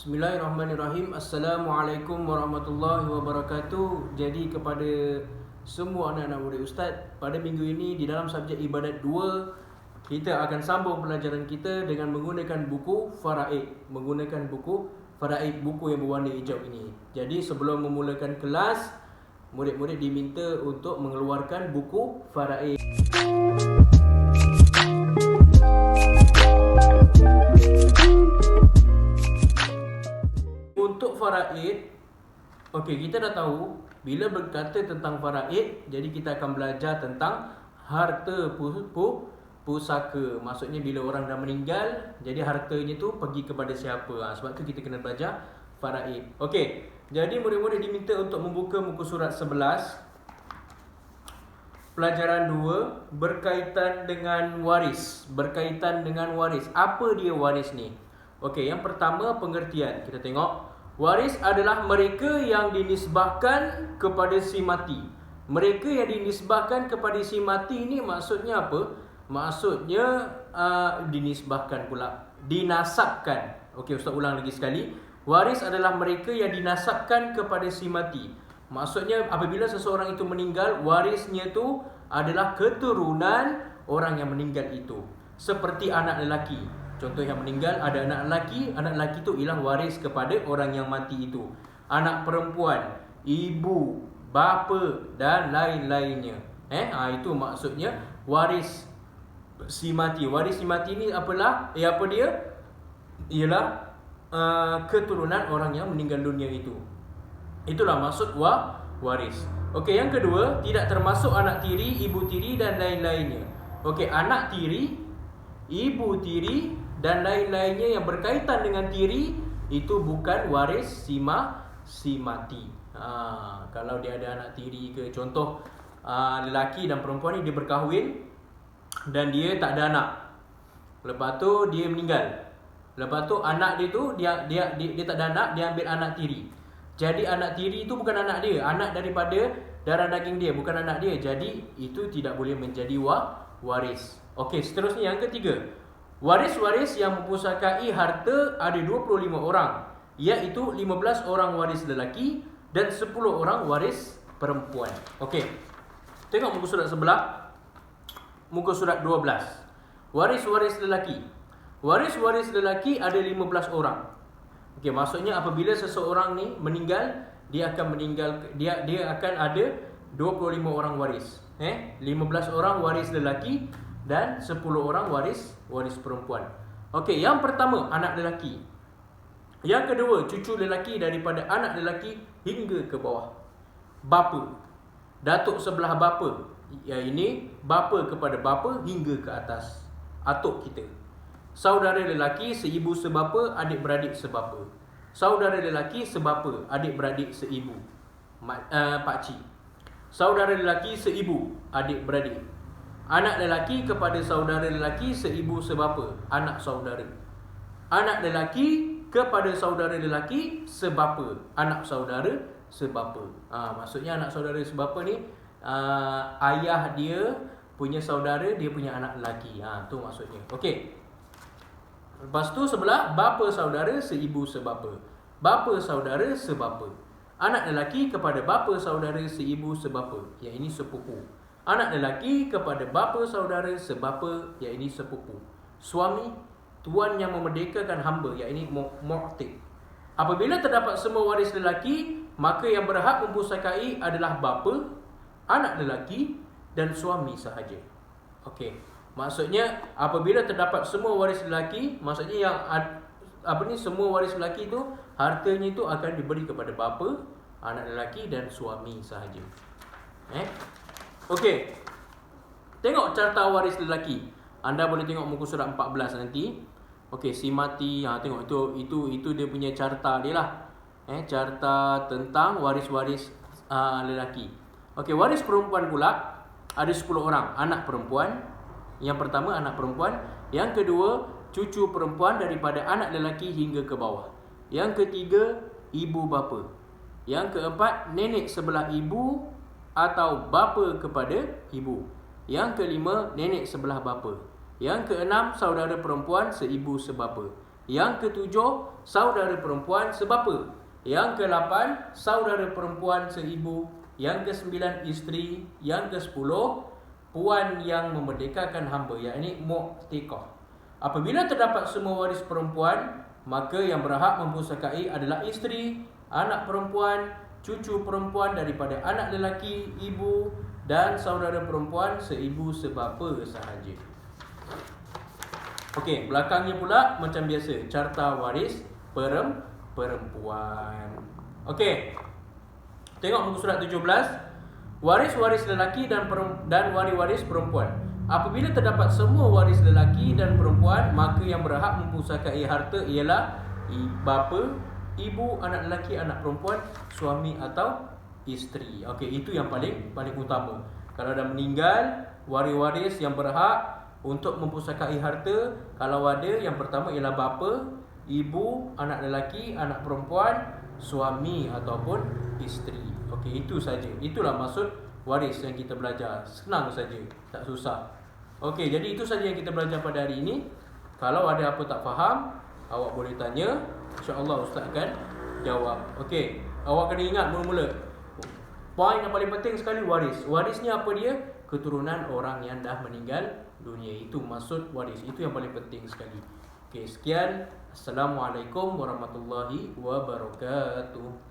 Bismillahirrahmanirrahim. Assalamualaikum warahmatullahi wabarakatuh. Jadi kepada semua anak-anak murid Ustaz, pada minggu ini di dalam subjek ibadat 2, kita akan sambung pelajaran kita dengan menggunakan buku Faraid. Buku yang berwarna hijau ini. Jadi sebelum memulakan kelas, murid-murid diminta untuk mengeluarkan buku Faraid. Untuk faraid, kita dah tahu bila berkata tentang faraid, jadi kita akan belajar tentang harta pusaka. Maksudnya bila orang dah meninggal, jadi hartanya tu pergi kepada siapa. Sebab tu kita kena belajar faraid. Jadi murid-murid diminta untuk membuka muka surat 11. Pelajaran 2 berkaitan dengan waris. Apa dia waris ni? Yang pertama pengertian. Kita tengok. Waris adalah mereka yang dinisbahkan kepada si mati. Mereka yang dinisbahkan kepada si mati ni maksudnya apa? Maksudnya dinisbahkan pula. Dinasabkan. Ustaz ulang lagi sekali. Waris adalah mereka yang dinasabkan kepada si mati. Maksudnya apabila seseorang itu meninggal, warisnya tu adalah keturunan orang yang meninggal itu. Seperti anak lelaki. Contoh yang meninggal ada anak lelaki tu ialah waris kepada orang yang mati itu. Anak perempuan, ibu, bapa dan lain-lainnya. Itu maksudnya waris si mati. Waris si mati ni apalah? Apa dia? Ialah keturunan orang yang meninggal dunia itu. Itulah maksud waris. Yang kedua, tidak termasuk anak tiri, ibu tiri dan lain-lainnya. Anak tiri, ibu tiri dan lain-lainnya yang berkaitan dengan tiri itu bukan waris si mati. Kalau dia ada anak tiri ke, contoh lelaki dan perempuan ni dia berkahwin dan dia tak ada anak. Lepas tu dia meninggal. Lepas tu anak dia tu dia tak ada anak, dia ambil anak tiri. Jadi anak tiri itu bukan anak dia, anak daripada darah daging dia, bukan anak dia. Jadi itu tidak boleh menjadi waris. Seterusnya yang ketiga. Waris-waris yang mempusakai harta ada 25 orang, iaitu 15 orang waris lelaki dan 10 orang waris perempuan. Tengok muka surat sebelah. Muka surat 12. Waris-waris lelaki. Waris-waris lelaki ada 15 orang. Maksudnya apabila seseorang ni meninggal, dia akan ada 25 orang waris. 15 orang waris lelaki dan 10 orang waris perempuan. Yang pertama anak lelaki. Yang kedua cucu lelaki daripada anak lelaki hingga ke bawah. Bapa, datuk sebelah bapa. Ini bapa kepada bapa hingga ke atas, atuk kita. Saudara lelaki seibu sebapa, adik-beradik sebapa. Saudara lelaki sebapa, adik-beradik seibu, pakcik. Saudara lelaki seibu, adik-beradik. Anak lelaki kepada saudara lelaki seibu sebapa, anak saudara. Anak lelaki kepada saudara lelaki sebapa, anak saudara sebapa. Maksudnya anak saudara sebapa ni ayah dia punya saudara, dia punya anak lelaki. Tu maksudnya. Lepas tu sebelah bapa saudara seibu sebapa. Bapa saudara sebapa. Anak lelaki kepada bapa saudara seibu sebapa. Yang ini sepupu. Anak lelaki kepada bapa saudara sebapa, iaitu sepupu. Suami, tuan yang memerdekakan hamba, iaitu mu'tiq. Apabila terdapat semua waris lelaki, maka yang berhak mempusakai adalah bapa, anak lelaki dan suami sahaja. Maksudnya apabila terdapat semua waris lelaki, maksudnya yang semua waris lelaki itu hartanya itu akan diberi kepada bapa, anak lelaki dan suami sahaja. Tengok carta waris lelaki. Anda boleh tengok muka surat 14 nanti. Si mati. Tengok itu dia punya carta dia lah. Carta tentang waris-waris lelaki. Waris perempuan pula ada 10 orang. Anak perempuan. Yang pertama anak perempuan. Yang kedua cucu perempuan daripada anak lelaki hingga ke bawah. Yang ketiga ibu bapa. Yang keempat nenek sebelah ibu atau bapa kepada ibu. Yang kelima nenek sebelah bapa. Yang keenam saudara perempuan seibu sebapa. Yang ketujuh, saudara perempuan sebapa. Yang ke-8, saudara perempuan seibu. Yang ke-9, isteri. Yang ke-10, puan yang memerdekakan hamba, yakni mu'tiqah. Apabila terdapat semua waris perempuan, maka yang berhak mempusakai adalah isteri, anak perempuan, cucu perempuan daripada anak lelaki, ibu dan saudara perempuan seibu sebapa sahaja. Okey, belakangnya pula macam biasa, carta waris perempuan. Okey. Tengok muka surat 17. Waris-waris lelaki dan waris-waris perempuan. Apabila terdapat semua waris lelaki dan perempuan, maka yang berhak mempusakai harta ialah bapa, ibu, anak lelaki, anak perempuan, suami atau isteri. Okey, itu yang paling utama. Kalau dah meninggal, waris-waris yang berhak untuk mempusakai harta, kalau ada, yang pertama ialah bapa, ibu, anak lelaki, anak perempuan, suami ataupun isteri. Okey, itu saja. Itulah maksud waris yang kita belajar. Senang saja, tak susah. Okey, jadi itu saja yang kita belajar pada hari ini. Kalau ada apa tak faham, awak boleh tanya. InsyaAllah Ustaz akan jawab. Okey, awak kena ingat mula-mula, poin yang paling penting sekali, waris. Waris ni apa dia? Keturunan orang yang dah meninggal dunia. Itu maksud waris. Itu yang paling penting sekali. Okey, sekian. Assalamualaikum warahmatullahi wabarakatuh.